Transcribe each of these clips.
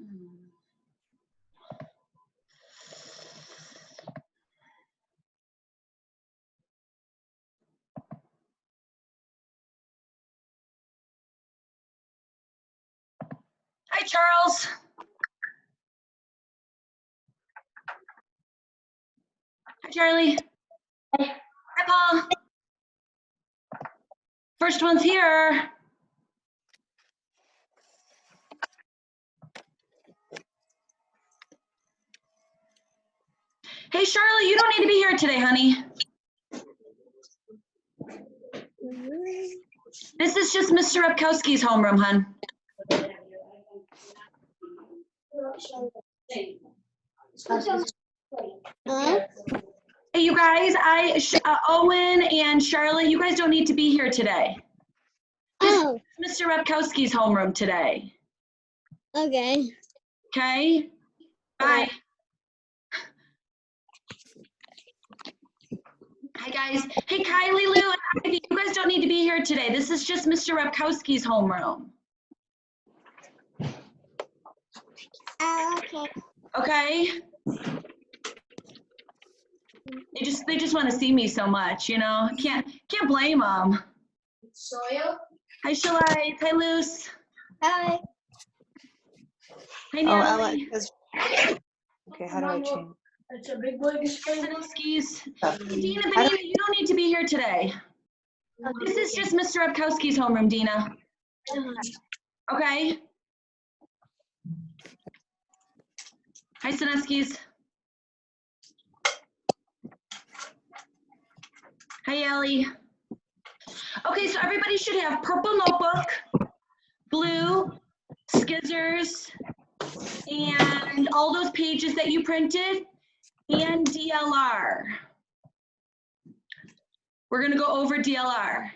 Hi, Charles. Hi, Charlie. Hi, Paul. First one's here. Hey, Charlotte, you don't need to be here today, honey. This is just Mr. Repkowski's homeroom, hun. Hey, you guys, Owen and Charlotte, you guys don't need to be here today. This is Mr. Repkowski's homeroom today. Okay. Okay? Bye. Hi, guys. Hey, Kylie, Lou, and Ivy, you guys don't need to be here today. This is just Mr. Repkowski's homeroom. Okay. Okay? They just want to see me so much, you know? Can't blame them. Soil? Hi, Shalai. Hi, Luce. Hi. Hi, Oh, Natalie. Alex. Okay, how do I change? It's a big boy screen. Skis. Oh. Dina, Benina, you don't need to be here today. This is just Mr. Repkowski's homeroom, Dina. Okay? Hi, Sineskis. Hi, Ellie. Okay, so everybody should have purple notebook, blue, Skizzers, and all those pages that you printed, and DLR. We're gonna go over DLR.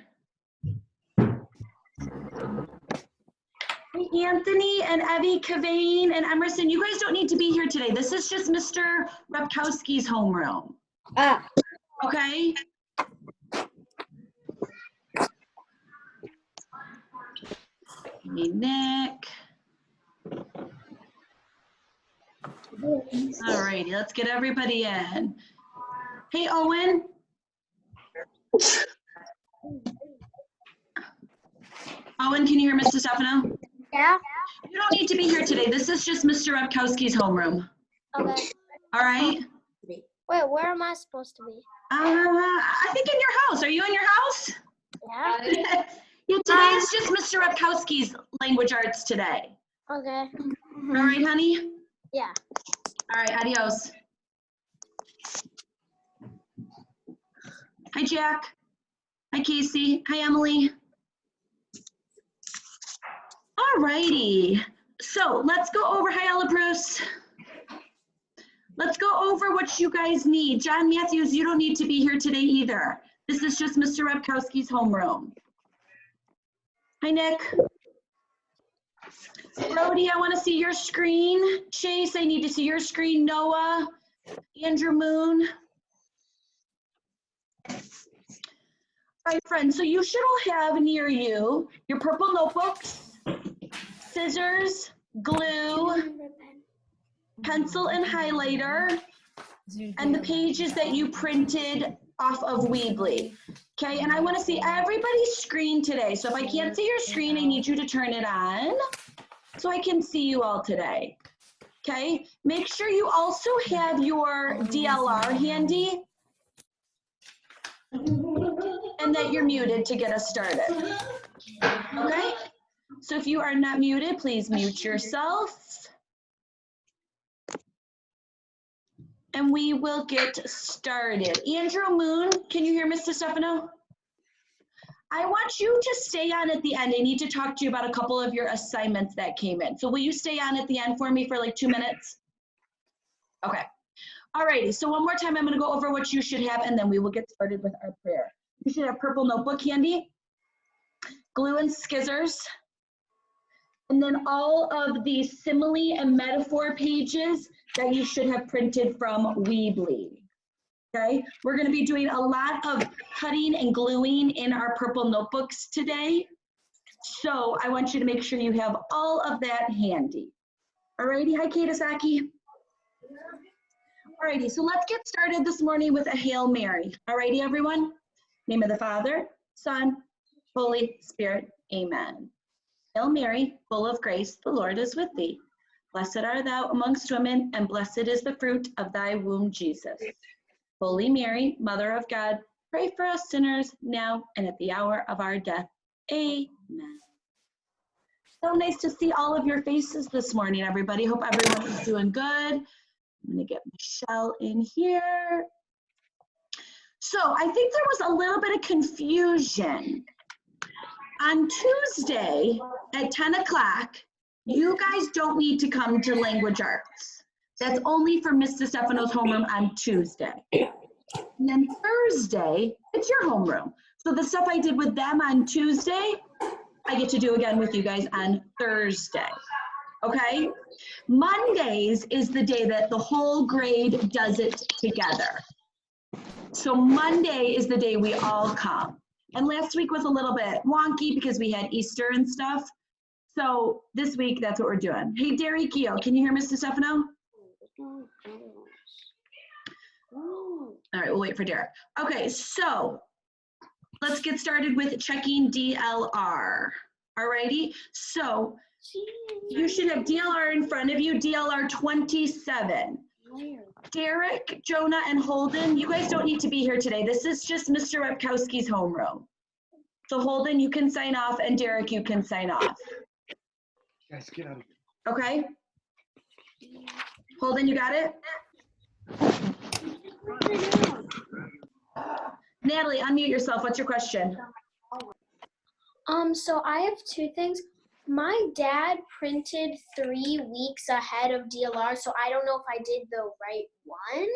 Hey, Anthony and Evie, Kavane and Emerson, you guys don't need to be here today. This is just Mr. Repkowski's homeroom. Okay? Hey, Nick. All righty, let's get everybody in. Hey, Owen. Owen, can you hear Mr. Stefano? Yeah. You don't need to be here today. This is just Mr. Repkowski's homeroom. Okay. All right? Wait, where am I supposed to be? I think in your house. Are you in your house? Yeah. Yeah, today is just Mr. Repkowski's language arts today. Okay. All right, honey? Yeah. All right, adios. Hi, Jack. Hi, Casey. Hi, Emily. All righty. So let's go over, hi, Ella Bruce. Let's go over what you guys need. John Matthews, you don't need to be here today either. This is just Mr. Repkowski's homeroom. Hi, Nick. Brody, I want to see your screen. Chase, I need to see your screen. Noah, Andrew Moon. All right, friends, so you should all have near you your purple notebooks, scissors, glue, pencil and highlighter, and the pages that you printed off of Weebly. Okay, and I want to see everybody's screen today. So if I can't see your screen, I need you to turn it on so I can see you all today. Okay, make sure you also have your DLR handy and that you're muted to get us started. Okay, so if you are not muted, please mute yourself. And we will get started. Andrew Moon, can you hear Mr. Stefano? I want you to stay on at the end. I need to talk to you about a couple of your assignments that came in. So will you stay on at the end for me for like 2 minutes? Okay. Alrighty, so one more time, I'm gonna go over what you should have and then we will get started with our prayer. You should have purple notebook handy, glue and Skizzers, and then all of the simile and metaphor pages that you should have printed from Weebly. Okay, we're going to be doing a lot of cutting and gluing in our purple notebooks today. So I want you to make sure you have all of that handy. Alrighty, hi Kate Asaki. Alrighty, so let's get started this morning with a Hail Mary. Alrighty, everyone? Name of the Father, Son, Holy Spirit, amen. Hail Mary, full of grace, the Lord is with thee. Blessed art thou amongst women, and blessed is the fruit of thy womb, Jesus. Holy Mary, Mother of God, pray for us sinners now and at the hour of our death. Amen. So nice to see all of your faces this morning, everybody. Hope everyone is doing good. I'm gonna get Michelle in here. So I think there was a little bit of confusion. On Tuesday at 10 o'clock, you guys don't need to come to language arts. That's only for Mr. Stefano's homeroom on Tuesday. And then Thursday, it's your homeroom. So the stuff I did with them on Tuesday, I get to do again with you guys on Thursday. Okay? Mondays is the day that the whole grade does it together. So Monday is the day we all come. And last week was a little bit wonky because we had Easter and stuff. So this week, that's what we're doing. Hey, Derry Keo, can you hear Mr. Stefano? All right, we'll wait for Derek. Okay, so let's get started with checking DLR. All righty, so you should have DLR in front of you, DLR 27. Derek, Jonah, and Holden, you guys don't need to be here today. This is just Mr. Repkowski's homeroom. So Holden, you can sign off, and Derek, you can sign off. Guys, get out of here. Okay? Holden, you got it? Natalie, unmute yourself. What's your question? So I have two things. My dad printed 3 weeks ahead of DLR, so I don't know if I did the right one.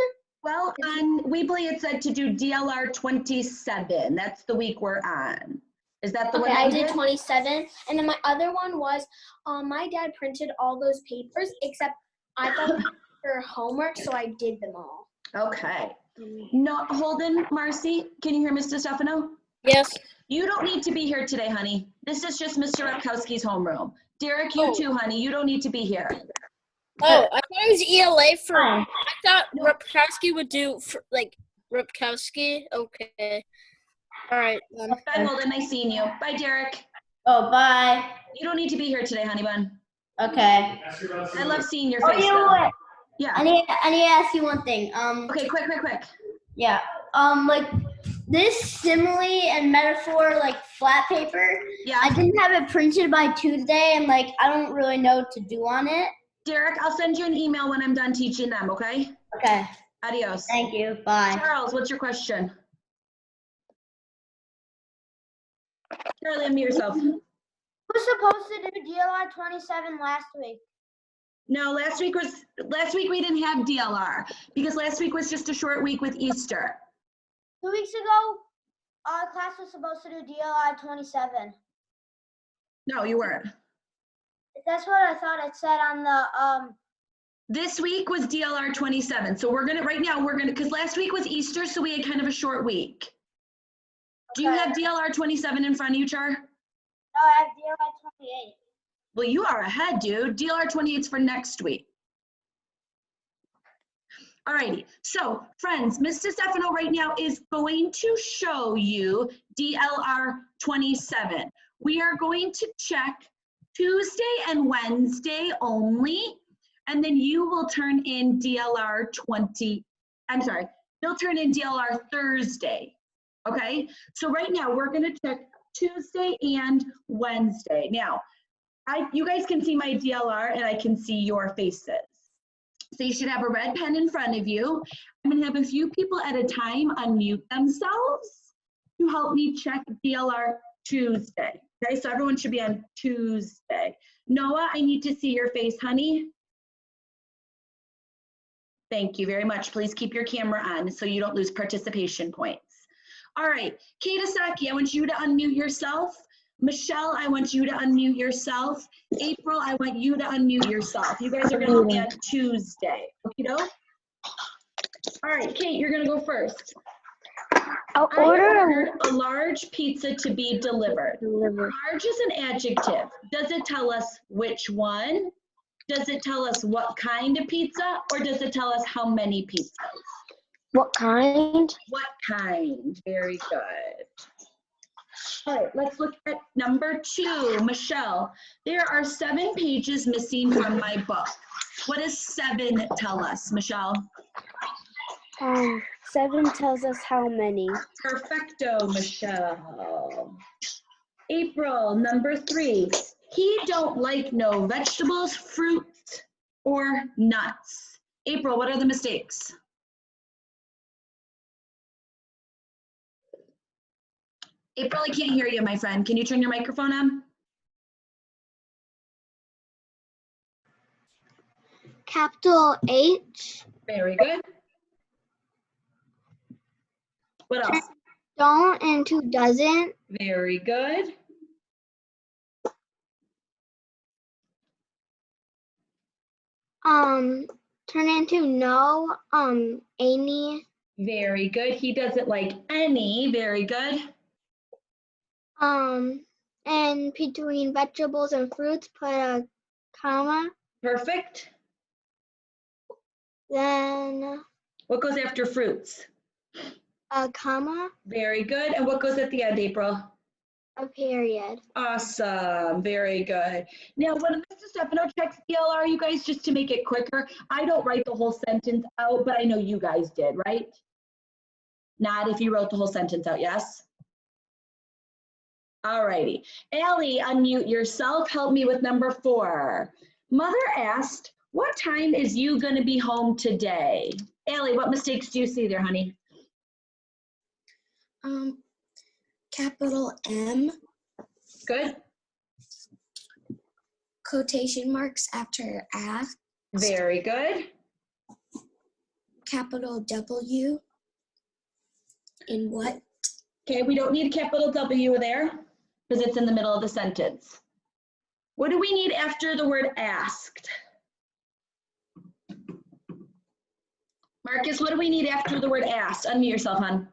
Well, on Weebly, it said to do DLR 27. That's the week we're on. Is that the one Okay, you I did 27. And then my other one was, my dad printed all those papers, except I thought they were for homework, so I did them all. Okay. No, Holden, Marcy, can you hear Mr. Stefano? Yes. You don't need to be here today, honey. This is just Mr. Repkowski's homeroom. Derek, you too, honey. You don't need to be here. Oh, I thought it was ELA for. I thought Repkowski would do for, like Repkowski. Okay. All right. Bye, Holden. Nice seeing you. Bye, Derek. Oh, bye. You don't need to be here today, honey bun. Okay. I love seeing your Oh, face. you know though. what? Yeah. I need to ask you one thing. Okay, quick. Yeah. Like this simile and metaphor, like flat paper. Yeah. I didn't have it printed by Tuesday, and like I don't really know what to do on it. Derek, I'll send you an email when I'm done teaching them, okay? Okay. Adios. Thank you. Bye. Charles, what's your question? Charlie, unmute yourself. Who's supposed to do DLR 27 last week? No, last week we didn't have DLR because last week was just a short week with Easter. 2 weeks ago, our class was supposed to do DLR 27. No, you weren't. That's what I thought it said on the, This week was DLR 27. So because last week was Easter, so we had kind of a short week. Do you have DLR 27 in front of you, Char? No, I have DLR 28. Well, you are ahead, dude. DLR 28 is for next week. Alrighty, so friends, Mr. Stefano right now is going to show you DLR 27. We are going to check Tuesday and Wednesday only, and then you will turn in DLR you'll turn in DLR Thursday, okay? So right now we're gonna check Tuesday and Wednesday. Now, you guys can see my DLR and I can see your faces. So you should have a red pen in front of you. I'm gonna have a few people at a time unmute themselves to help me check DLR Tuesday. Okay, so everyone should be on Tuesday. Noah, I need to see your face, honey. Thank you very much. Please keep your camera on so you don't lose participation points. All right, Kate Asaki, I want you to unmute yourself. Michelle, I want you to unmute yourself. April, I want you to unmute yourself. You guys are gonna be on Tuesday, okay? All right, Kate, you're gonna go first. I ordered a large pizza to be delivered. Large is an adjective. Does it tell us which one? Does it tell us what kind of pizza or does it tell us how many pizzas? What kind? What kind? Very good. All right, let's look at number 2. Michelle, there are 7 pages missing from my book. What does 7 tell us, Michelle? 7 tells us how many. Perfecto, Michelle. April, number 3. He don't like no vegetables, fruits, or nuts. April, what are the mistakes? April, I can't hear you, my friend. Can you turn your microphone on? Capital H. Very good. What else? Don't into doesn't. Very good. Turn into no. Any. Very good. He doesn't like any. Very good. And between vegetables and fruits, put a comma. Perfect. Then What goes after fruits? a comma, Very good. And what goes at the end, April? a period. Awesome. Very good. Now, when Mr. Stefano checks DLR, you guys, just to make it quicker, I don't write the whole sentence out, but I know you guys did, right? Not if you wrote the whole sentence out, yes? All righty. Allie, unmute yourself. Help me with number 4. Mother asked, what time is you going to be home today? Allie, what mistakes do you see there, honey? Capital M, Good. quotation marks after ask, Very good. capital W, in what? Okay, we don't need a capital W there because it's in the middle of the sentence. What do we need after the word asked? Marcus, what do we need after the word asked? Unmute yourself, hon.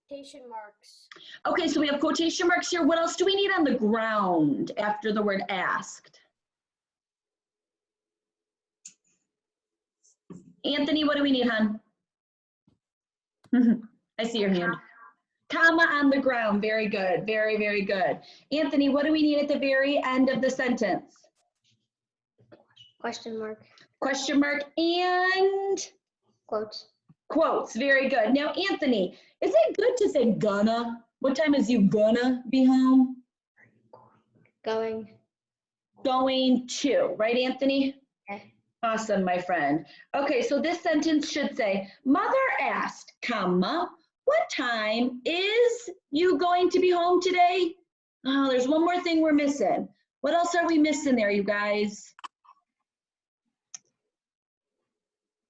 Quotation marks. Okay, so we have quotation marks here. What else do we need on the ground after the word asked? Anthony, what do we need, hon? I see your hand. Comma on the ground. Very good. Very, very good. Anthony, what do we need at the very end of the sentence? Question mark. Question mark and Quotes. quotes. Very good. Now, Anthony, is it good to say gonna? What time is you gonna be home? Going. Going to, right, Anthony? Okay. Awesome, my friend. Okay, so this sentence should say, Mother asked, comma, what time is you going to be home today? Oh, there's one more thing we're missing. What else are we missing there, you guys?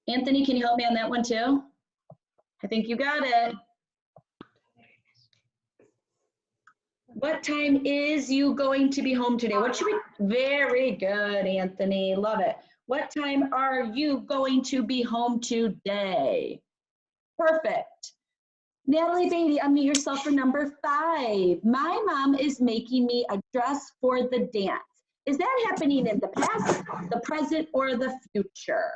Anthony, can you help me on that one too? I think you got it. What time is you going to be home today? What should we? Very good, Anthony. Love it. What time are you going to be home today? Perfect. Natalie Beatty, unmute yourself for number 5. My mom is making me a dress for the dance. Is that happening in the past, the present, or the future?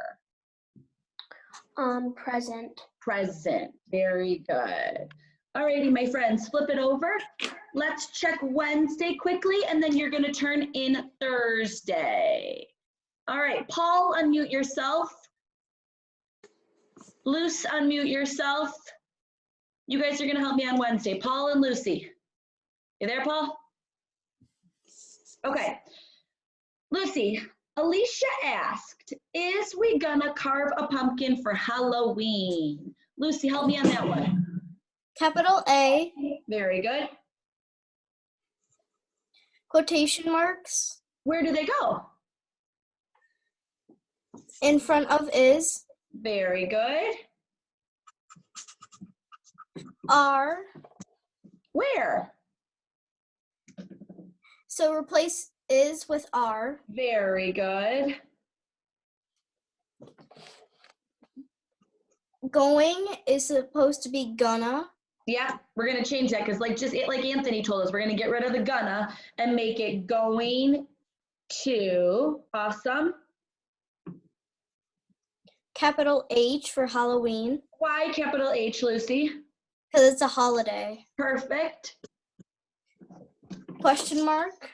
Present. Present. Very good. Alrighty, my friends, flip it over. Let's check Wednesday quickly, and then you're going to turn in Thursday. All right, Paul, unmute yourself. Luce, unmute yourself. You guys are going to help me on Wednesday. Paul and Lucy. You there, Paul? Okay. Lucy, Alicia asked, is we gonna carve a pumpkin for Halloween? Lucy, help me on that one. Capital A, Very good. quotation marks, Where do they go? in front of is, Very good. are, Where? so replace is with are, Very good. going is supposed to be gonna, Yeah, we're gonna change that because like Anthony told us, we're gonna get rid of the gonna and make it going 2. Awesome. Capital H for Halloween, Why capital H, Lucy? because it's a holiday. Perfect. Question mark,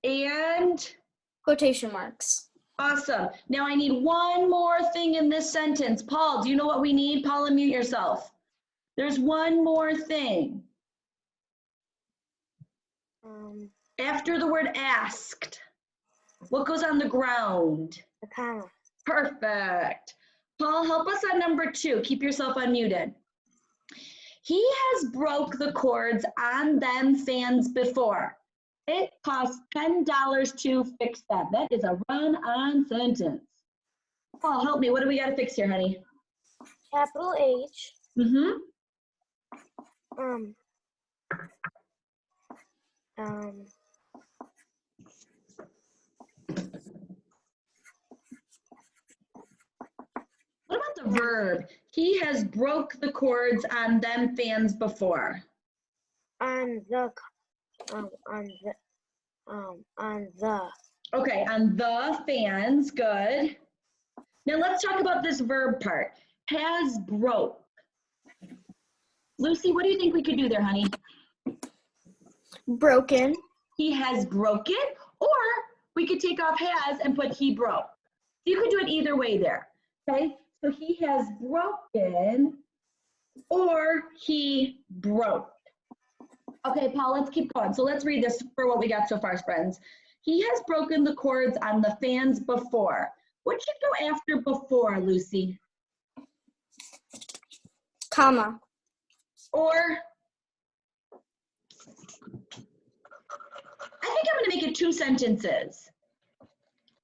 And quotation marks. awesome. Now I need one more thing in this sentence. Paul, do you know what we need? Paul, unmute yourself. There's one more thing. After the word asked, what goes on the ground? A comma. Perfect. Paul, help us on number 2. Keep yourself unmuted. He has broke the cords on them fans before. It costs $10 to fix them. That is a run-on sentence. Paul, help me. What do we got to fix here, honey? Capital H. Mm-hmm. What about the verb? He has broke the cords on them fans before. On the. Okay, on the fans, good. Now let's talk about this verb part. Has broke. Lucy, what do you think we could do there, honey? Broken, He has broken, or we could take off has and put he broke. You could do it either way there, okay? So he has broken, or he broke. Okay, Paul, let's keep going. So let's read this for what we got so far, friends. He has broken the cords on the fans before. What should go after before, Lucy? comma. Or, I think I'm gonna make it 2 sentences.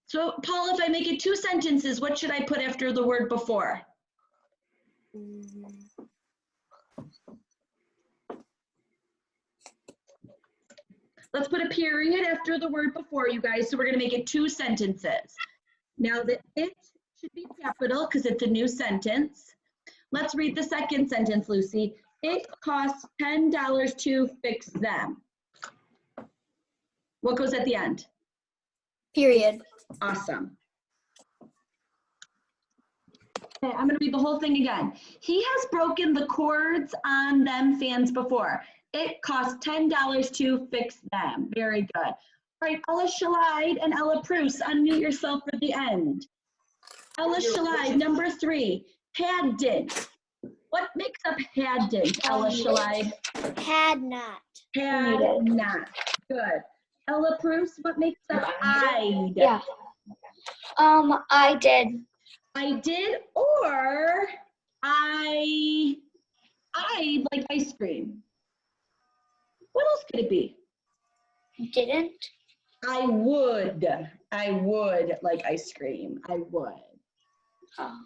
So Paul, if I make it 2 sentences, what should I put after the word before? Let's put a period after the word before, you guys. So we're gonna make it 2 sentences. Now the it should be capital because it's a new sentence. Let's read the second sentence, Lucy. It costs $10 to fix them. What goes at the end? Period. Awesome. Okay, I'm gonna read the whole thing again. He has broken the cords on them fans before. It costs $10 to fix them. Very good. All right, Ella Shalide and Ella Bruce, unmute yourself for the end. Ella Shalide, number 3, hadn't. What makes up hadn't, Ella Shalide? Had not. Had not. Good. Ella Bruce, what makes up I'd? Yeah. I did. I did, or I like ice cream. What else could it be? Didn't. I would like ice cream. I would. Oh.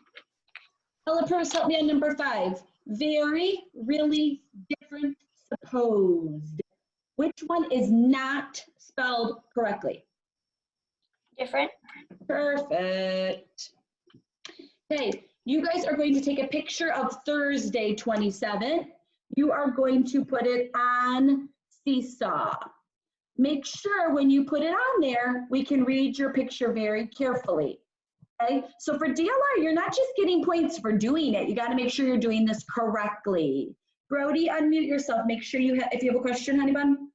Ella Bruce, help me on number 5. Very, really, different, supposed. Which one is not spelled correctly? Different. Perfect. Okay, you guys are going to take a picture of Thursday 27. You are going to put it on Seesaw. Make sure when you put it on there, we can read your picture very carefully. Okay, so for DLR, you're not just getting points for doing it. You got to make sure you're doing this correctly. Brody, unmute yourself. Make sure you have, if you have a question, honey bun.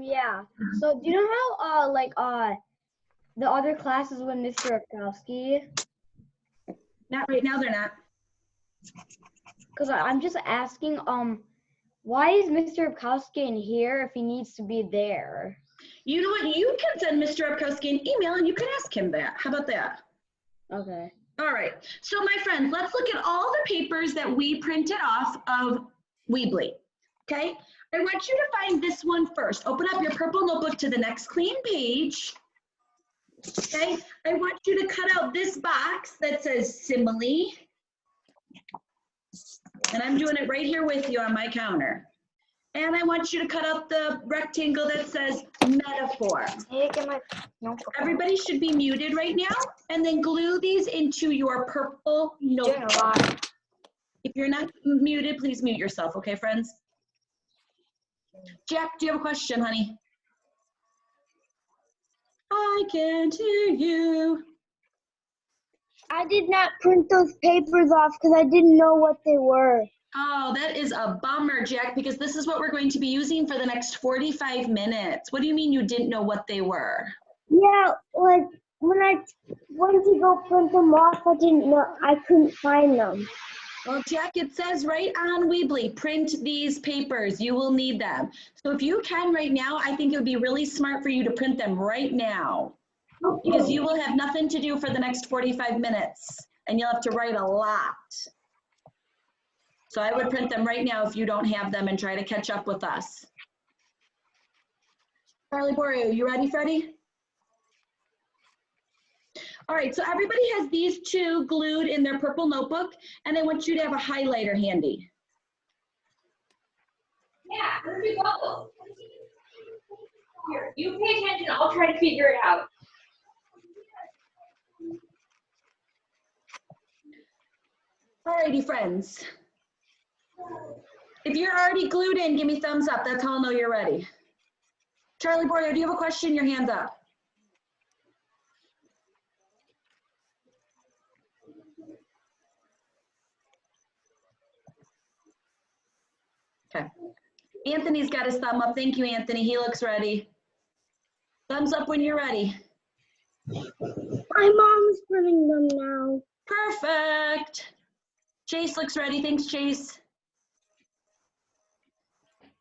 Yeah. So do you know how the other classes with Mr. Rutkowski? Not right now, they're not. Because I'm just asking, why is Mr. Rutkowski in here if he needs to be there? You know what? You can send Mr. Rutkowski an email and you can ask him that. How about that? Okay. All right. So my friends, let's look at all the papers that we printed off of Weebly. Okay? I want you to find this one first. Open up your purple notebook to the next clean page. Okay? I want you to cut out this box that says simile. And I'm doing it right here with you on my counter. And I want you to cut out the rectangle that says metaphor. Everybody should be muted right now. And then glue these into your purple notebook. If you're not muted, please mute yourself, okay, friends? Jack, do you have a question, honey? I can't hear you. I did not print those papers off because I didn't know what they were. Oh, that is a bummer, Jack, because this is what we're going to be using for the next 45 minutes. What do you mean you didn't know what they were? Yeah, like when I went to go print them off, I didn't know, I couldn't find them. Well, Jack, it says right on Weebly, print these papers. You will need them. So if you can right now, I think it would be really smart for you to print them right now because you will have nothing to do for the next 45 minutes and you'll have to write a lot. So I would print them right now if you don't have them and try to catch up with us. Charlie Borio, you ready, Freddie? All right, so everybody has these two glued in their purple notebook, and I want you to have a highlighter handy. Yeah, where'd you go? Here, you pay attention, I'll try to figure it out. All righty, friends. If you're already glued in, give me thumbs up. That's how I'll know you're ready. Charlie Borio, do you have a question? Your hand's up. Okay. Anthony's got his thumb up. Thank you, Anthony. He looks ready. Thumbs up when you're ready. My mom's printing them now. Perfect. Chase looks ready. Thanks, Chase.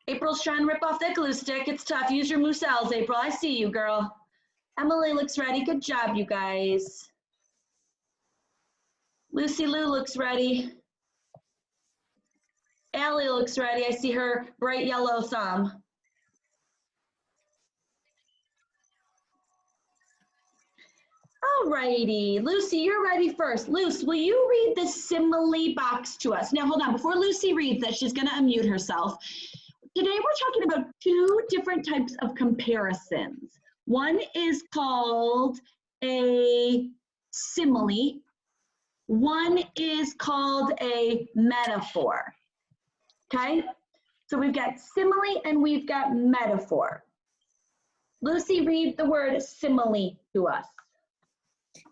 April's trying to rip off that glue stick. It's tough. Use your Moussels, April. I see you, girl. Emily looks ready. Good job, you guys. Lucy Lou looks ready. Allie looks ready. I see her bright yellow thumb. All righty, Lucy, you're ready first. Luce, will you read the simile box to us? Now, hold on. Before Lucy reads that, she's going to unmute herself. Today, we're talking about two different types of comparisons. One is called a simile. One is called a metaphor. Okay? So we've got simile and we've got metaphor. Lucy, read the word simile to us.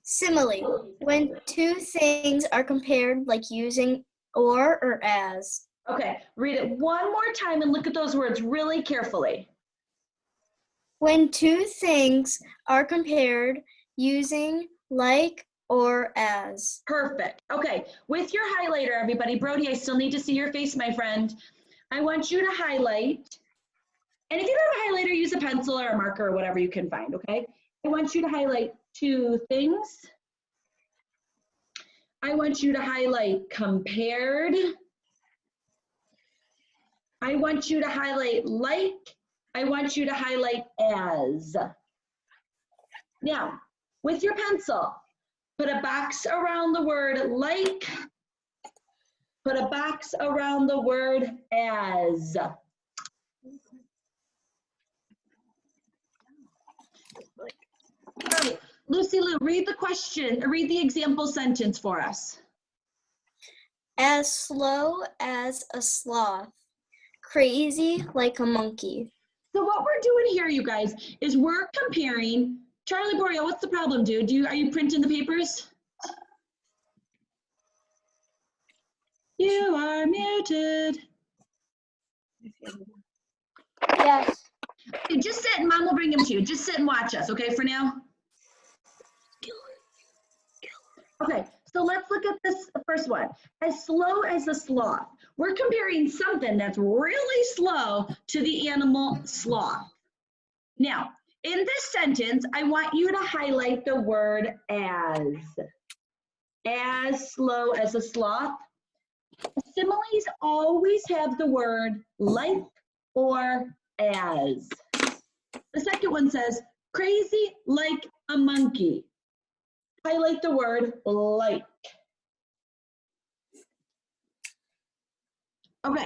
Simile. When two things are compared, like using or as. Okay, read it one more time and look at those words really carefully. When two things are compared, using like or as. Perfect. Okay, with your highlighter, everybody. Brody, I still need to see your face, my friend. I want you to highlight. And if you don't have a highlighter, use a pencil or a marker or whatever you can find, okay? I want you to highlight two things. I want you to highlight compared. I want you to highlight like. I want you to highlight as. Now, with your pencil, put a box around the word like. Put a box around the word as. All right, Lucy Lou, read the question, read the example sentence for us. As slow as a sloth, crazy like a monkey. So what we're doing here, you guys, is we're comparing. Charlie Borio, what's the problem, dude? Are you printing the papers? You are muted. Yes. Okay, just sit and Mom will bring them to you. Just sit and watch us, okay, for now? Okay, so let's look at this first one. As slow as a sloth. We're comparing something that's really slow to the animal sloth. Now, in this sentence, I want you to highlight the word as. As slow as a sloth. Similes always have the word like or as. The second one says, crazy like a monkey. Highlight the word like. Okay,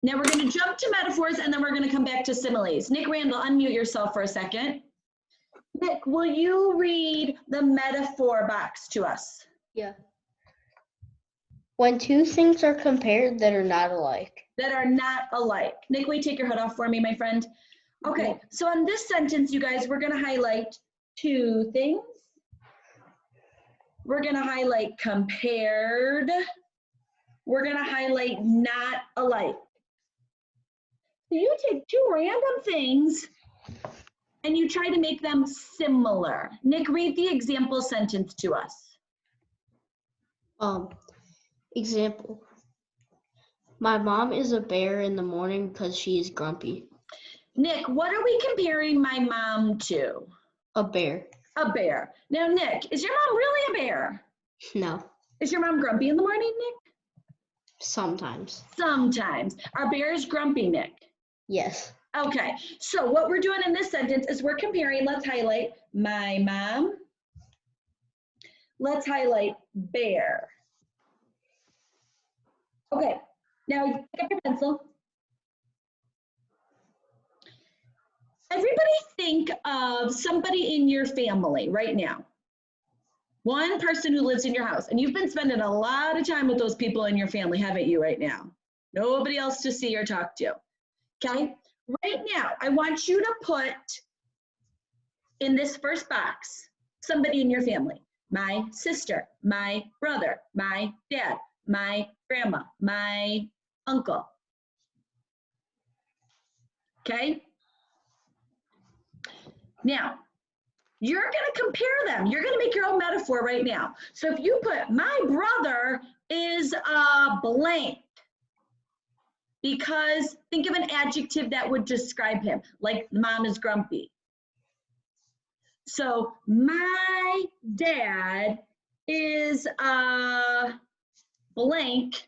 now we're going to jump to metaphors and then we're going to come back to similes. Nick Randall, unmute yourself for a second. Nick, will you read the metaphor box to us? Yeah. When two things are compared that are not alike. That are not alike. Nick, will you take your hood off for me, my friend? Okay, so on this sentence, you guys, we're going to highlight two things. We're gonna highlight compared. We're gonna highlight not alike. So you take two random things and you try to make them similar. Nick, read the example sentence to us. Example. My mom is a bear in the morning because she is grumpy. Nick, what are we comparing my mom to? A bear. A bear. Now, Nick, is your mom really a bear? No. Is your mom grumpy in the morning, Nick? Sometimes. Sometimes. Are bears grumpy, Nick? Yes. Okay, so what we're doing in this sentence is we're comparing, let's highlight my mom. Let's highlight bear. Okay, now pick up your pencil. Everybody think of somebody in your family right now. One person who lives in your house, and you've been spending a lot of time with those people in your family, haven't you, right now? Nobody else to see or talk to, okay? Right now, I want you to put in this first box somebody in your family. My sister, my brother, my dad, my grandma, my uncle. Okay? Now, you're going to compare them. You're going to make your own metaphor right now. So if you put, my brother is a blank, because think of an adjective that would describe him, like mom is grumpy. So my dad is a blank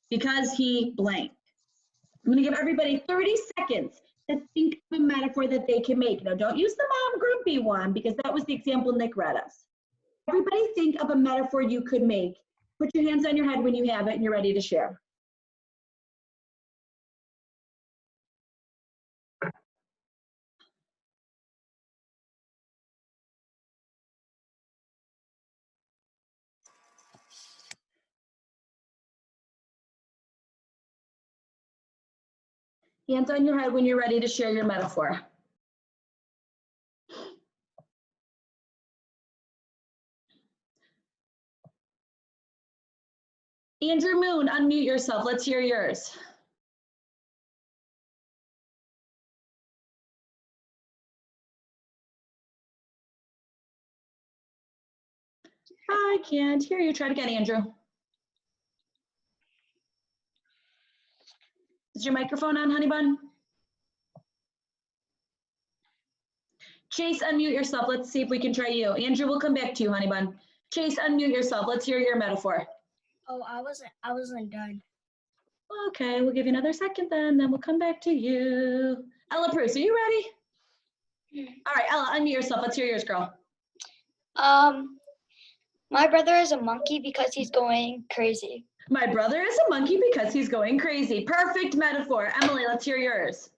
because he blank. I'm gonna give everybody 30 seconds to think of a metaphor that they can make. Now don't use the mom grumpy one because that was the example Nick read us. Everybody think of a metaphor you could make. Put your hands on your head when you have it and you're ready to share. Hands on your head when you're ready to share your metaphor. Andrew Moon, unmute yourself. Let's hear yours. I can't hear you. Try it again, Andrew. Is your microphone on, honey bun? Chase, unmute yourself. Let's see if we can try you. Andrew, we'll come back to you, honey bun. Chase, unmute yourself. Let's hear your metaphor. Oh, I wasn't done. Okay, we'll give you another second then we'll come back to you. Ella Bruce, are you ready? All right, Ella, unmute yourself. Let's hear yours, girl. My brother is a monkey because he's going crazy. My brother is a monkey because he's going crazy. Perfect metaphor. Emily, let's hear yours.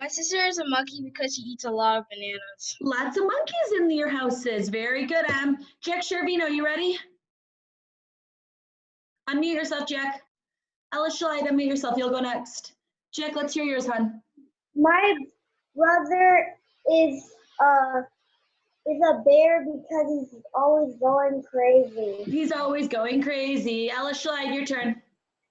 My sister is a monkey because she eats a lot of bananas. Lots of monkeys in your houses. Very good, Em. Jack Shervino, you ready? Unmute yourself, Jack. Ella Schleit, unmute yourself. You'll go next. Jack, let's hear yours, hon. My brother is a bear because he's always going crazy. He's always going crazy. Ella Schleit, your turn.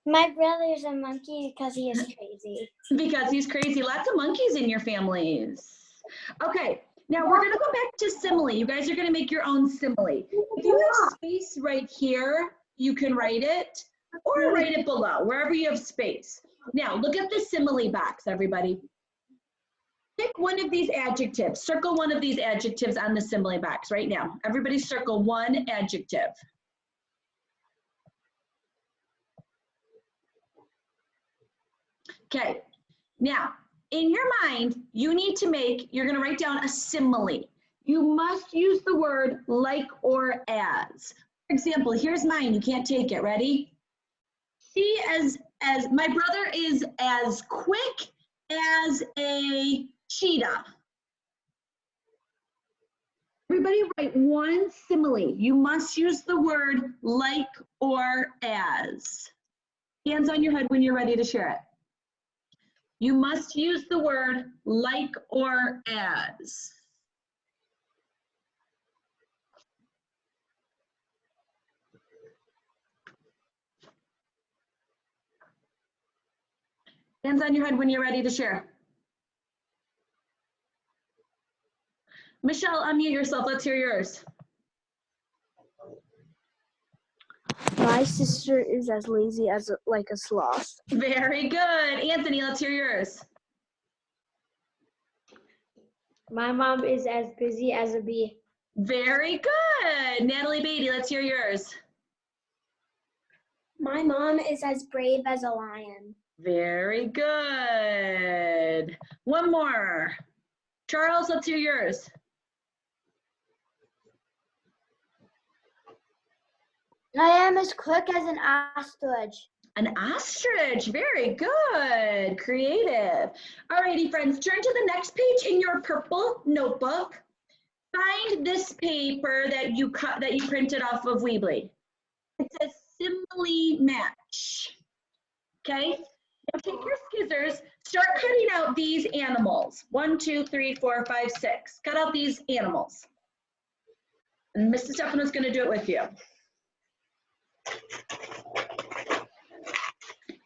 My brother is a monkey because he is crazy. Because he's crazy. Lots of monkeys in your families. Okay, now we're gonna go back to simile. You guys are gonna make your own simile. If you have space right here, you can write it, or write it below, wherever you have space. Now, look at the simile box, everybody. Pick one of these adjectives. Circle one of these adjectives on the simile box right now. Everybody circle one adjective. Okay, now, in your mind, you need to you're gonna write down a simile. You must use the word like or as. For example, here's mine, you can't take it, ready? See, as my brother is as quick as a cheetah. Everybody write one simile. You must use the word like or as. Hands on your head when you're ready to share it. You must use the word like or as. Hands on your head when you're ready to share. Michelle, unmute yourself. Let's hear yours. My sister is as lazy as like a sloth. Very good. Anthony, let's hear yours. My mom is as busy as a bee. Very good. Natalie Beatty, let's hear yours. My mom is as brave as a lion. Very good. One more. Charles, let's hear yours. I am as quick as an ostrich. An ostrich, very good, creative. Alrighty, friends, turn to the next page in your purple notebook. Find this paper that you printed off of Weebly. It says simile match. Okay, now take your scissors, start cutting out these animals. 1, 2, 3, 4, 5, 6. Cut out these animals. And Mrs. Stefano's gonna do it with you.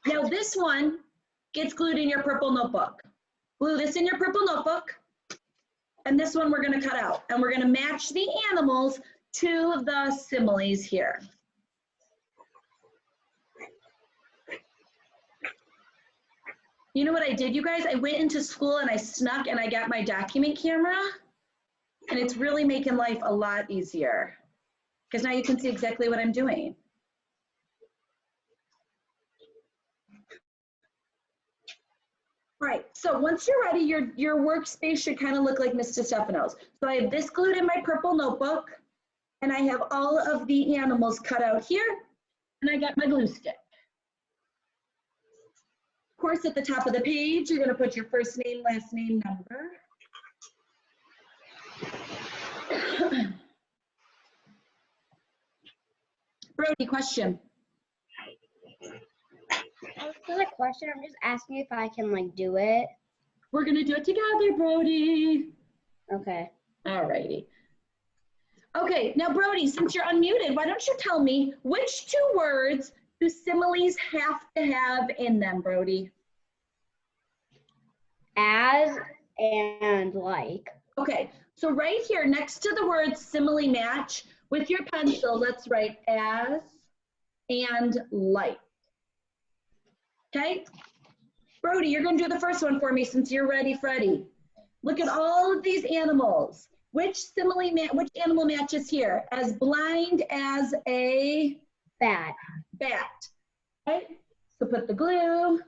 Now this one gets glued in your purple notebook. Glue this in your purple notebook, and this one we're gonna cut out, and we're gonna match the animals to the similes here. You know what I did, you guys? I went into school and I snuck and I got my document camera, and it's really making life a lot easier because now you can see exactly what I'm doing. All right, so once you're ready, your workspace should kind of look like Mr. Stefano's. So I have this glued in my purple notebook, and I have all of the animals cut out here, and I got my glue stick. Of course, at the top of the page, you're gonna put your first name, last name, number. Brody, question. This is a question. I'm just asking if I can like do it. We're gonna do it together, Brody. Okay. All righty. Okay, now Brody, since you're unmuted, why don't you tell me which 2 words do similes have to have in them, Brody? As and like. Okay, so right here next to the word simile match, with your pencil, let's write as and like. Okay? Brody, you're gonna do the first one for me since you're ready, Freddie. Look at all of these animals. Which animal matches here? As blind as a Bat. bat. Okay? So put the glue,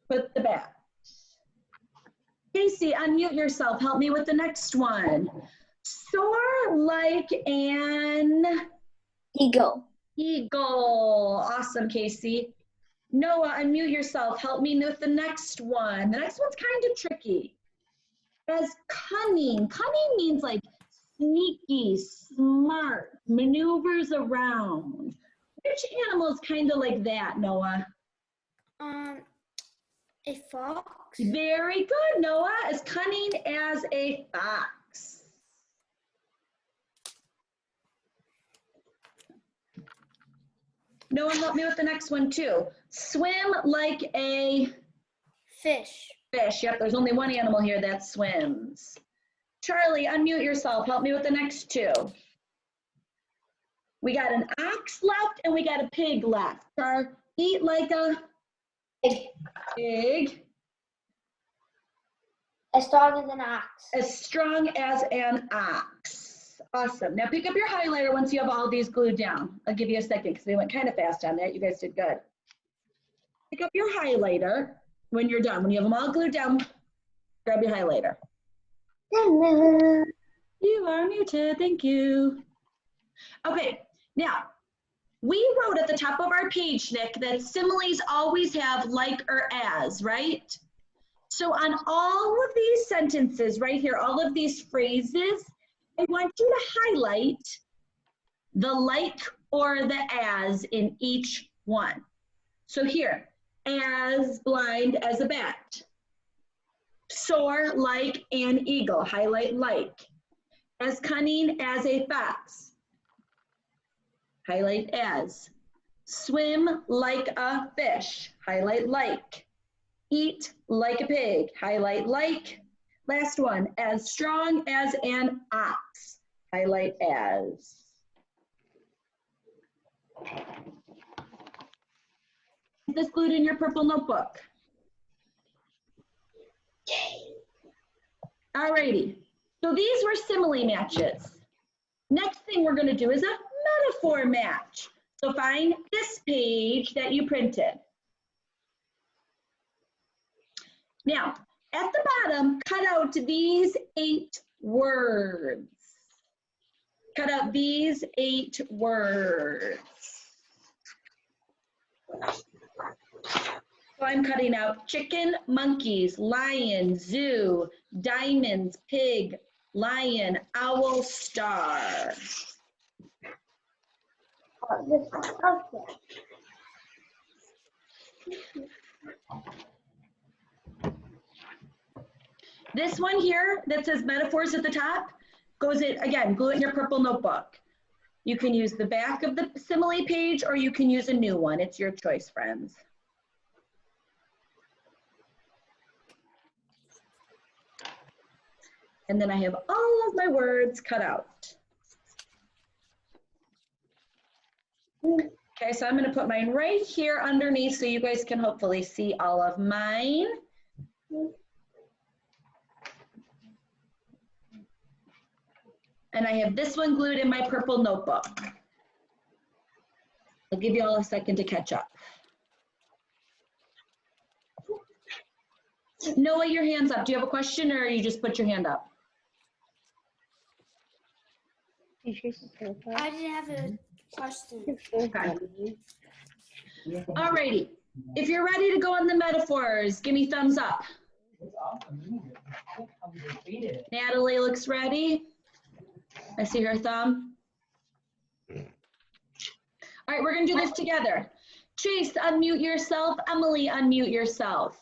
put the bat. Casey, unmute yourself. Help me with the next one. Soar like an Eagle. eagle. Awesome, Casey. Noah, unmute yourself. Help me with the next one. The next one's kind of tricky. As cunning. Cunning means like sneaky, smart, maneuvers around. Which animal is kind of like that, Noah? A fox. Very good, Noah. As cunning as a fox. Noah, help me with the next one too. Swim like a Fish. fish. Yep, there's only one animal here that swims. Charlie, unmute yourself. Help me with the next 2. We got an ox left and we got a pig left. Eat like a pig. As strong as an ox. As strong as an ox. Awesome. Now pick up your highlighter once you have all these glued down. I'll give you a second because we went kind of fast on that. You guys did good. Pick up your highlighter when you're done. When you have them all glued down, grab your highlighter. You are muted. Thank you. Okay. Now, we wrote at the top of our page, Nick, that similes always have like or as, right? So on all of these sentences right here, all of these phrases, I want you to highlight the like or the as in each one. So here, as blind as a bat, Soar like an eagle, highlight like. As cunning as a fox, highlight as. Swim like a fish, highlight like. Eat like a pig, highlight like. Last one, as strong as an ox, highlight as. Is this glued in your purple notebook? Alrighty, so these were simile matches. Next thing we're gonna do is a metaphor match. So find this page that you printed. Now, at the bottom, cut out these 8 words. Cut out these 8 words. So I'm cutting out chicken, monkeys, lion, zoo, diamonds, pig, lion, owl, star. This one here that says metaphors at the top goes in, again, glue it in your purple notebook. You can use the back of the simile page or you can use a new one. It's your choice, friends. And then I have all of my words cut out. Okay, so I'm gonna put mine right here underneath so you guys can hopefully see all of mine. And I have this one glued in my purple notebook. I'll give you all a second to catch up. Noah, your hand's up. Do you have a question or you just put your hand up? I didn't have a question. Okay. Alrighty. If you're ready to go on the metaphors, give me thumbs up. Natalie looks ready. I see her thumb. All right, we're gonna do this together. Chase, unmute yourself. Emily, unmute yourself.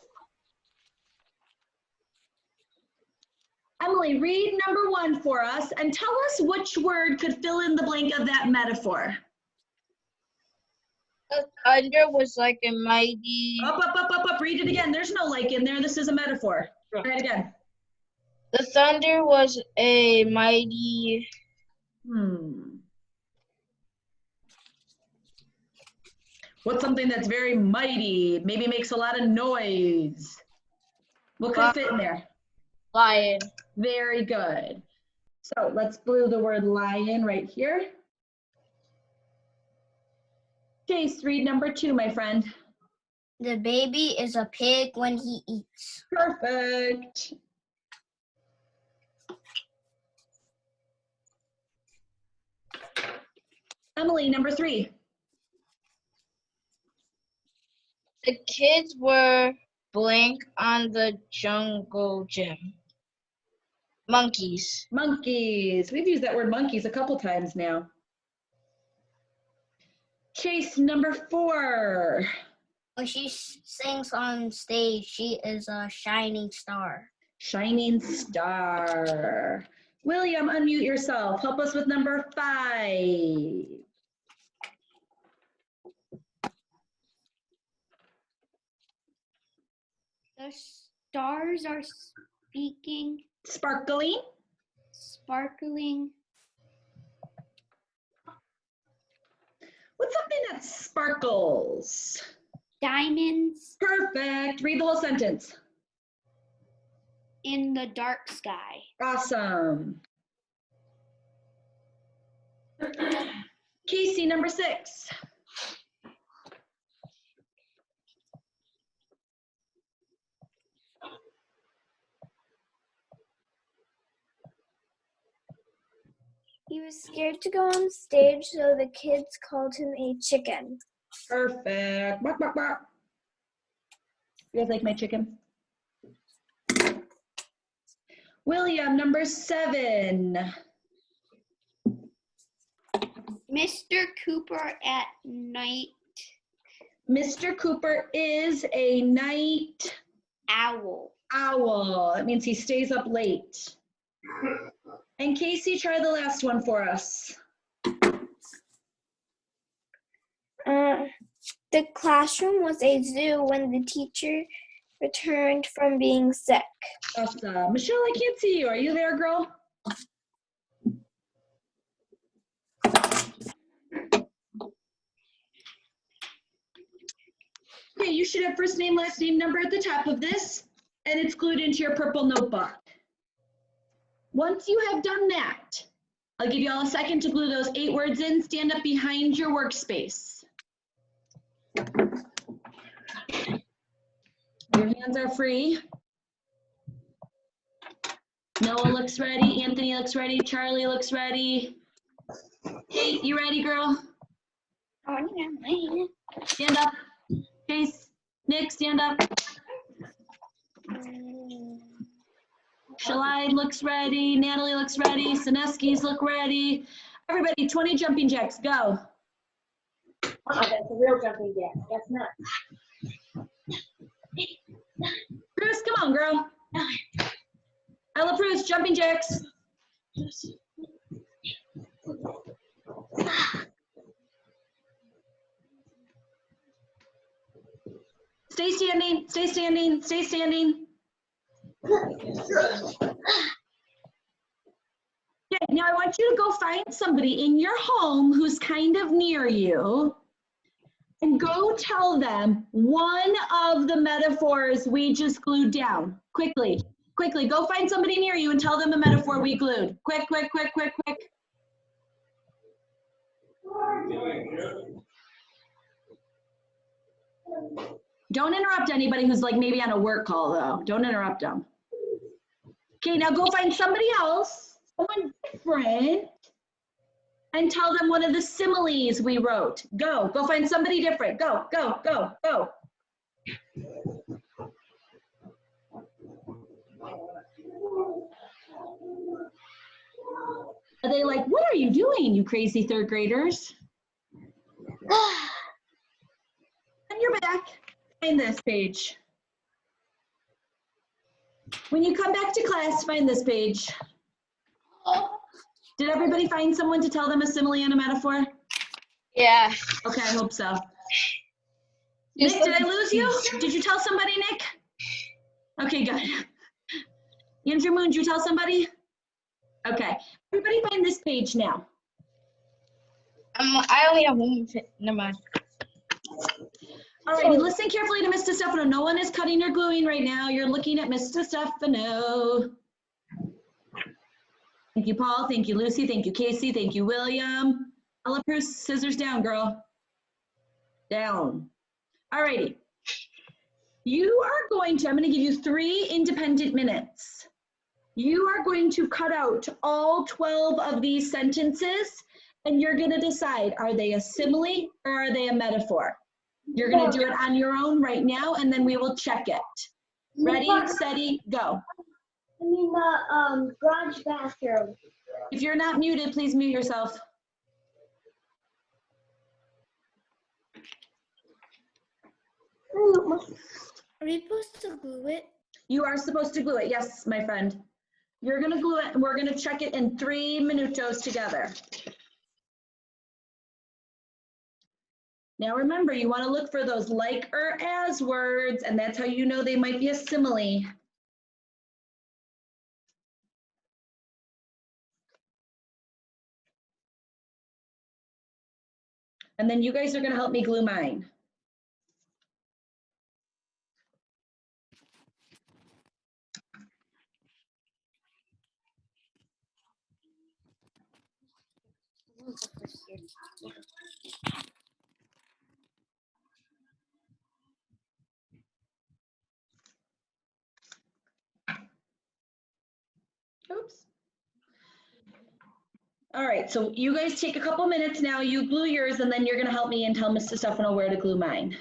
Emily, read number 1 for us and tell us which word could fill in the blank of that metaphor. The thunder was like a mighty. Up. Read it again. There's no like in there. This is a metaphor. Try it again. The thunder was a mighty. What's something that's very mighty? Maybe makes a lot of noise. What could fit in there? Lion. Very good. So let's glue the word lion right here. Chase, read number 2, my friend. The baby is a pig when he eats. Perfect. Emily, number 3. The kids were blank on the jungle gym. Monkeys. Monkeys. We've used that word monkeys a couple times now. Chase, number 4. When she sings on stage, she is a shining star. Shining star. William, unmute yourself. Help us with number 5. The stars are speaking. Sparkling. Sparkling. What's something that sparkles? Diamonds. Perfect. Read the whole sentence. In the dark sky. Awesome. Casey, number 6. He was scared to go on stage, so the kids called him a chicken. Perfect. Bark, bark, bark. You guys like my chicken? William, number 7. Mr. Cooper at night. Mr. Cooper is a night owl. Owl. That means he stays up late. And Casey, try the last one for us. The classroom was a zoo when the teacher returned from being sick. Awesome. Michelle, I can't see you. Are you there, girl? Okay, you should have first name, last name, number at the top of this, and it's glued into your purple notebook. Once you have done that, I'll give you all a second to glue those 8 words in. Stand up behind your workspace. Your hands are free. Noah looks ready. Anthony looks ready. Charlie looks ready. Kate, you ready, girl? Stand up. Chase, Nick, stand up. Shalai looks ready. Natalie looks ready. Sineski's look ready. Everybody, 20 jumping jacks, go. That's a real jumping jack. That's not. Bruce, come on, girl. Ella Bruce, jumping jacks. Stay standing, stay standing, stay standing. Okay, now I want you to go find somebody in your home who's kind of near you and go tell them one of the metaphors we just glued down. Quickly, quickly, go find somebody near you and tell them a metaphor we glued. Quick, quick, quick, quick, quick. Don't interrupt anybody who's like maybe on a work call though. Don't interrupt them. Okay, now go find somebody else, someone different, and tell them one of the similes we wrote. Go find somebody different. Go, go, go, go. Are they like, what are you doing, you crazy third graders? And you're back. Find this page. When you come back to class, find this page. Did everybody find someone to tell them a simile and a metaphor? Yeah. Okay, I hope so. Nick, did I lose you? Did you tell somebody, Nick? Okay, good. Andrew Moon, did you tell somebody? Okay, everybody find this page now. I only have one. Never mind. All right, listen carefully to Mr. Stefano. No one is cutting or gluing right now. You're looking at Mr. Stefano. Thank you, Paul. Thank you, Lucy. Thank you, Casey. Thank you, William. Ella Bruce, scissors down, girl. Down. All righty. You are going to, I'm going to give you 3 independent minutes. You are going to cut out all 12 of these sentences, and you're going to decide, are they a simile or are they a metaphor? You're going to do it on your own right now, and then we will check it. Ready, steady, go. I mean the garage bathroom. If you're not muted, please mute yourself. Are we supposed to glue it? You are supposed to glue it. Yes, my friend. You're going to glue it, and we're going to check it in 3 minutos together. Now remember, you want to look for those like or as words, and that's how you know they might be a simile. And then you guys are going to help me glue mine. Oops. All right, so you guys take a couple minutes now, you glue yours, and then you're gonna help me and tell Mr. Stefano where to glue mine.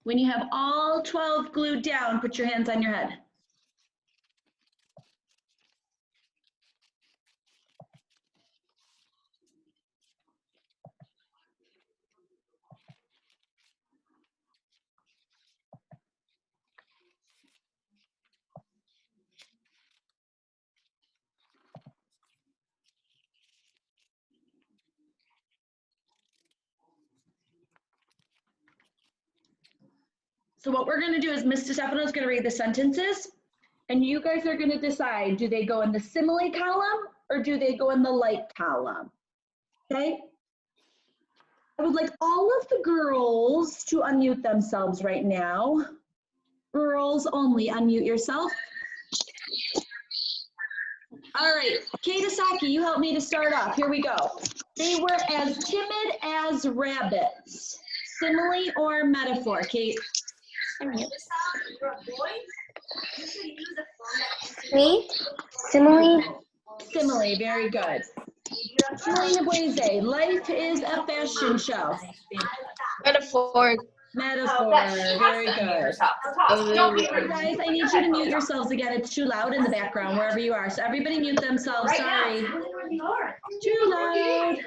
When you have all 12 glued down, put your hands on your head. So what we're gonna do is Mr. Stefano is gonna read the sentences and you guys are gonna decide, do they go in the simile column or do they go in the like column? Okay? I would like all of the girls to unmute themselves right now. Girls only, unmute yourself. All right, Kate Asaki, you help me to start off. Here we go. They were as timid as rabbits. Simile or metaphor, Kate? Me? Simile. Simile, very good. Julie Boise, life is a fashion show. Metaphor. Metaphor, very good. Guys, I need you to mute yourselves again. It's too loud in the background, wherever you are. So everybody mute themselves, sorry. Too loud.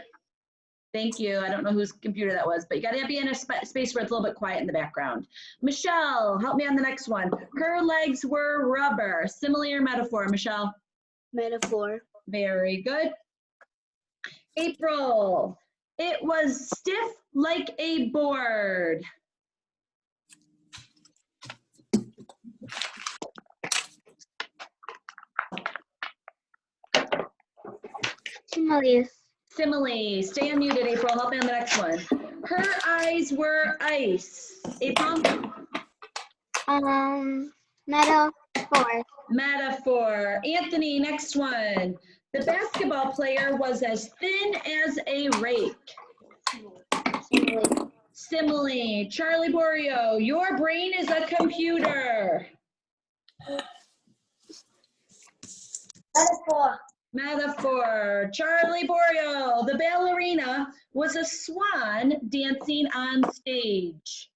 Thank you. I don't know whose computer that was, but you gotta be in a space where it's a little bit quiet in the background. Michelle, help me on the next one. Her legs were rubber. Simile or metaphor, Michelle? Metaphor. Very good. April, it was stiff like a board. Simile. Simile, stay unmuted, April. Help me on the next one. Her eyes were ice. April? Metaphor. Metaphor. Anthony, next one. The basketball player was as thin as a rake. Simile. Simile. Charlie Borio, your brain is a computer. Metaphor. Metaphor. Charlie Borio, the ballerina was a swan dancing on stage.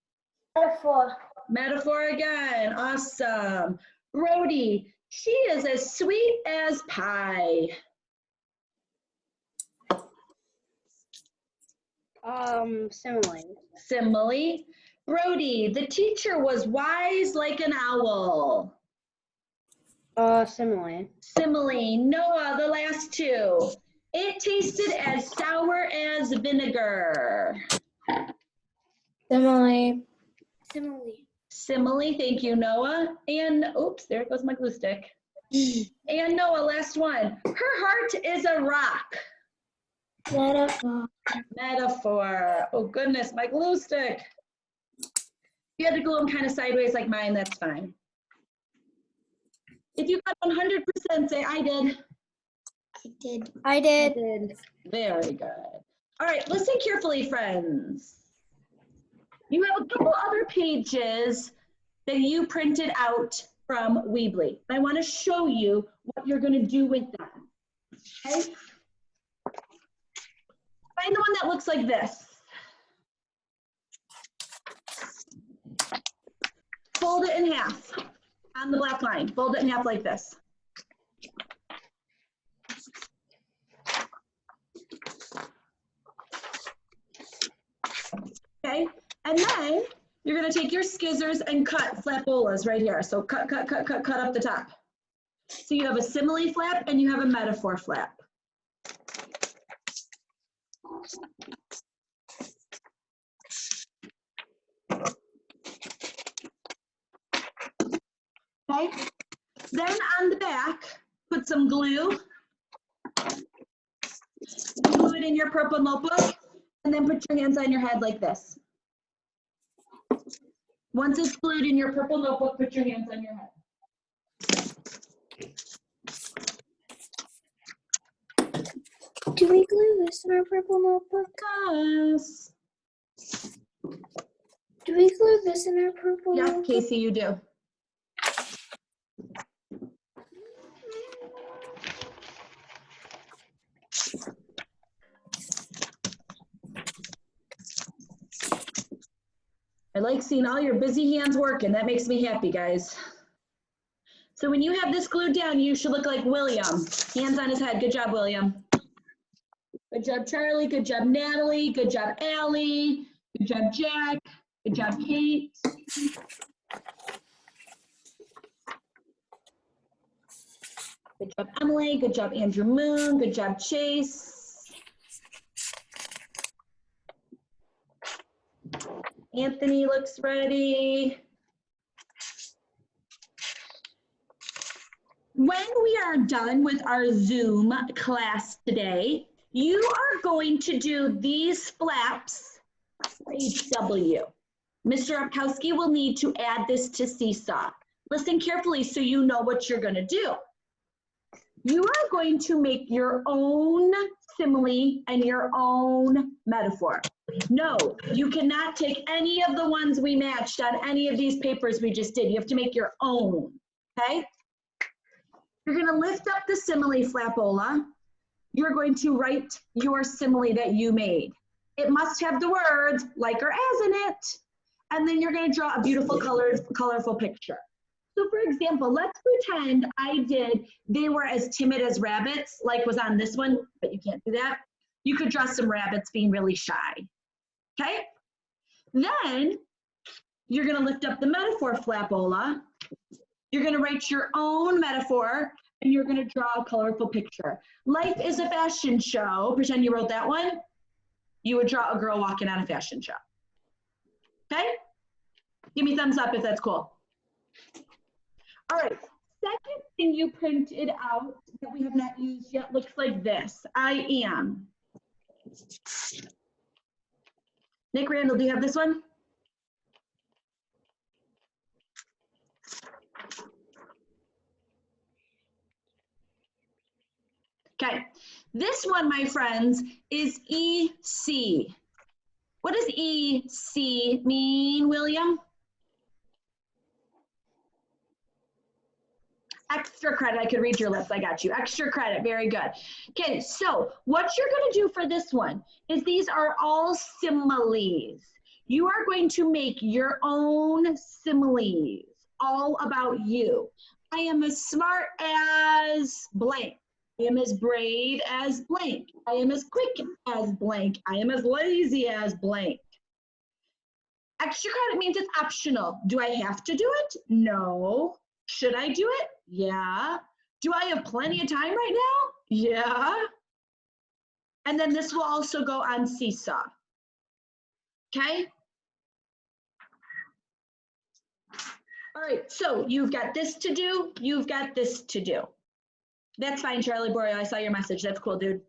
Metaphor. Metaphor again. Awesome. Brody, she is as sweet as pie. Simile. Simile. Brody, the teacher was wise like an owl. Simile. Simile. Noah, the last two. It tasted as sour as vinegar. Simile. Simile. Simile, thank you, Noah. And, oops, there goes my glue stick. And Noah, last one. Her heart is a rock. Metaphor. Metaphor. Oh goodness, my glue stick. If you had to glue them kind of sideways like mine, that's fine. If you got 100%, say I did. I did. Very good. All right, listen carefully, friends. You have a couple other pages that you printed out from Weebly. I want to show you what you're going to do with them. Okay? Find the one that looks like this. Fold it in half on the black line. Fold it in half like this. Okay, and then you're gonna take your scissors and cut flapolas right here. So cut up the top. So you have a simile flap and you have a metaphor flap. Okay, then on the back, put some glue. Glue it in your purple notebook, and then put your hands on your head like this. Once it's glued in your purple notebook, put your hands on your head. Do we glue this in our purple notebook? Yes. Do we glue this in our purple Yes, notebook? Casey, you do. I like seeing all your busy hands working. That makes me happy, guys. So when you have this glued down, you should look like William. Hands on his head. Good job, William. Good job, Charlie. Good job, Natalie. Good job, Allie. Good job, Jack. Good job, Kate. Good job, Emily. Good job, Andrew Moon. Good job, Chase. Anthony looks ready. When we are done with our Zoom class today, you are going to do these flaps for each W. Mr. Rutkowski will need to add this to Seesaw. Listen carefully so you know what you're going to do. You are going to make your own simile and your own metaphor. No, you cannot take any of the ones we matched on any of these papers we just did. You have to make your own, okay? You're going to lift up the simile flapola. You're going to write your simile that you made. It must have the words like or as in it. And then you're going to draw a beautiful colorful picture. So for example, let's pretend I did, they were as timid as rabbits, like was on this one, but you can't do that. You could draw some rabbits being really shy, okay? Then you're gonna lift up the metaphor flapola. You're gonna write your own metaphor and you're gonna draw a colorful picture. Life is a fashion show. Pretend you wrote that one. You would draw a girl walking on a fashion show, okay? Give me thumbs up if that's cool. All right, second thing you printed out that we have not used yet looks like this. I am. Nick Randall, do you have this one? Okay, this one, my friends, is EC. What does EC mean, William? Extra credit. I could read your lips. I got you. Extra credit. Very good. Okay, so what you're going to do for this one is these are all similes. You are going to make your own similes all about you. I am as smart as blank. I am as brave as blank. I am as quick as blank. I am as lazy as blank. Extra credit means it's optional. Do I have to do it? No. Should I do it? Yeah. Do I have plenty of time right now? Yeah. And then this will also go on Seesaw. Okay? All right, so you've got this to do, you've got this to do. That's fine, Charlie Boreal, I saw your message. That's cool, dude.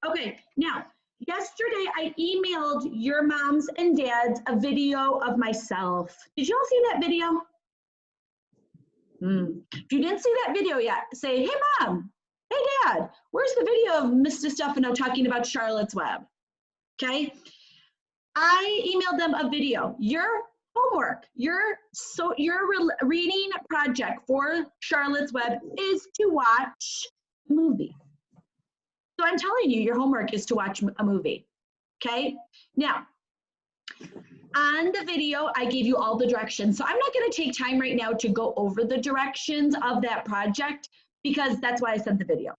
Okay, now, yesterday I emailed your moms and dads a video of myself. Did you all see that video? If you didn't see that video yet, say, hey mom, hey dad, where's the video of Mr. Stefano talking about Charlotte's Web? Okay, I emailed them a video. Your homework, your reading project for Charlotte's Web is to watch a movie. So I'm telling you, your homework is to watch a movie, okay? Now, on the video, I gave you all the directions. So I'm not going to take time right now to go over the directions of that project because that's why I sent the video.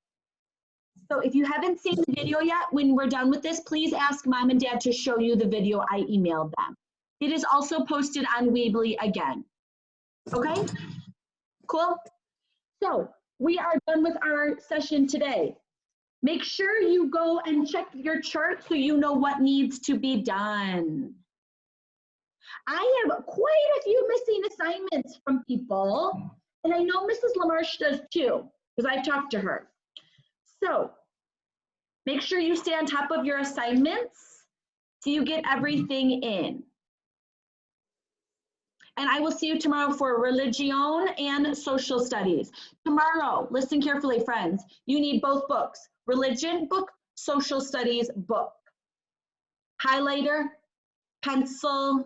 So if you haven't seen the video yet, when we're done with this, please ask mom and dad to show you the video I emailed them. It is also posted on Weebly again. Okay? Cool? So we are done with our session today. Make sure you go and check your chart so you know what needs to be done. I have quite a few missing assignments from people, and I know Mrs. LaMarche does too, because I've talked to her. So make sure you stay on top of your assignments so you get everything in. And I will see you tomorrow for religion and social studies. Tomorrow, listen carefully, friends, you need both books, religion book, social studies book. Highlighter, pencil,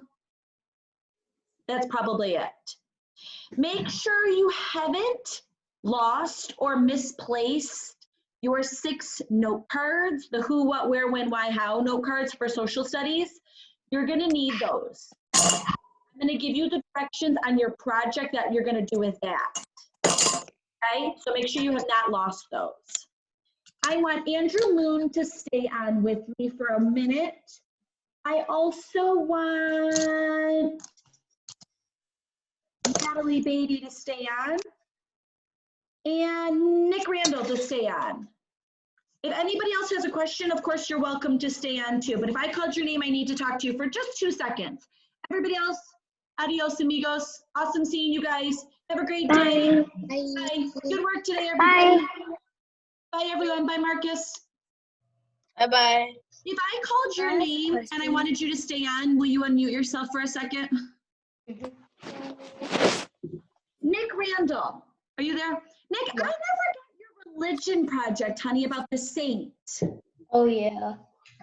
that's probably it. Make sure you haven't lost or misplaced your 6 note cards, the who, what, where, when, why, how note cards for social studies. You're gonna need those. I'm I'm gonna give you the directions on your project that you're gonna do with that. Okay, so make sure you have not lost those. I want Andrew Moon to stay on with me for a minute. I also want Natalie Beatty to stay on and Nick Randall to stay on. If anybody else has a question, of course, you're welcome to stay on too. But if I called your name, I need to talk to you for just 2 seconds. Everybody else, adios, amigos. Awesome seeing you guys. Have a great day. Bye. Good work today, everybody. Bye, everyone. Bye, Marcus. Bye-bye. If I called your name and I wanted you to stay on, will you unmute yourself for a second? Nick Randall, are you there? Nick, I never got your religion project, honey, about the saint. Oh yeah.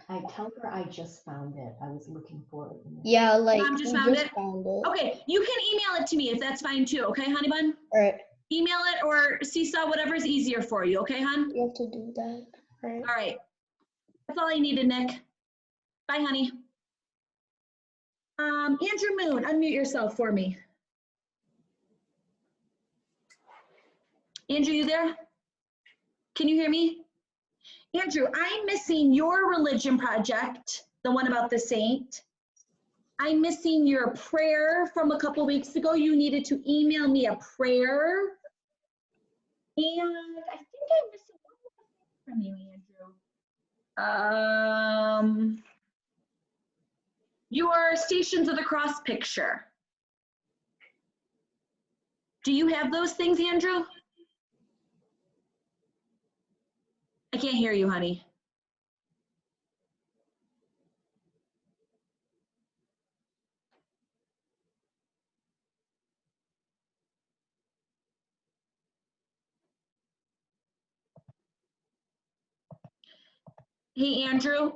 I tell her I just found it. I was looking for it. Yeah, like Mom just we found just it? found it. Okay, you can email it to me if that's fine too, okay, honey bun? All right. Email it or Seesaw, whatever's easier for you, okay, hon? You have to do that. All right. All right. That's all I needed, Nick. Bye, honey. Andrew Moon, unmute yourself for me. Andrew, you there? Can you hear me? Andrew, I'm missing your religion project, the one about the saint. I'm missing your prayer from a couple weeks ago. You needed to email me a prayer. And I think I'm missing one more thing from you, Andrew. Your Stations of the Cross picture. Do you have those things, Andrew? I can't hear you, honey. Hey, Andrew,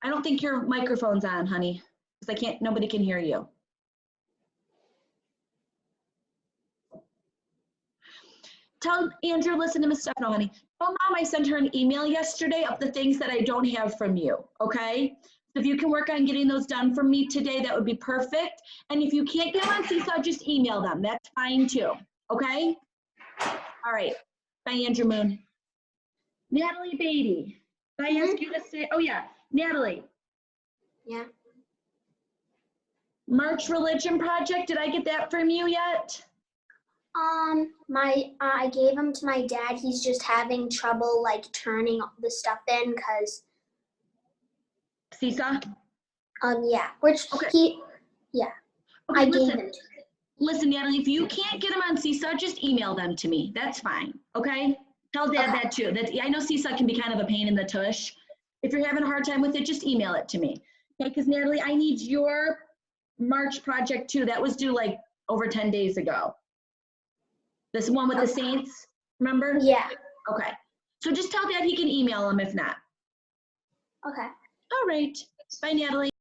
I don't think your microphone's on, honey, because nobody can hear you. Tell Andrew, listen to Miss Stefano, honey. Tell Mom I sent her an email yesterday of the things that I don't have from you, okay? So if you can work on getting those done for me today, that would be perfect. And if you can't get them on Seesaw, just email them. That's fine too, okay? All right, bye, Andrew Moon. Natalie Beatty, did I ask you to say, oh yeah, Natalie. Yeah. March Religion Project, did I get that from you yet? I gave him to my dad. He's just having trouble like turning the stuff in because. Seesaw? Yeah, which okay. Yeah. Okay, I listen, gave him to him. Listen, Natalie, if you can't get them on Seesaw, just email them to me. That's fine, okay? Tell Dad that too. I know Seesaw can be kind of a pain in the tush. If you're having a hard time with it, just email it to me. Okay, because Natalie, I need your March project too. That was due like over 10 days ago. This one with the saints, remember? Yeah. Okay. So just tell Dad he can email them if not. Okay. All right. Bye, Natalie.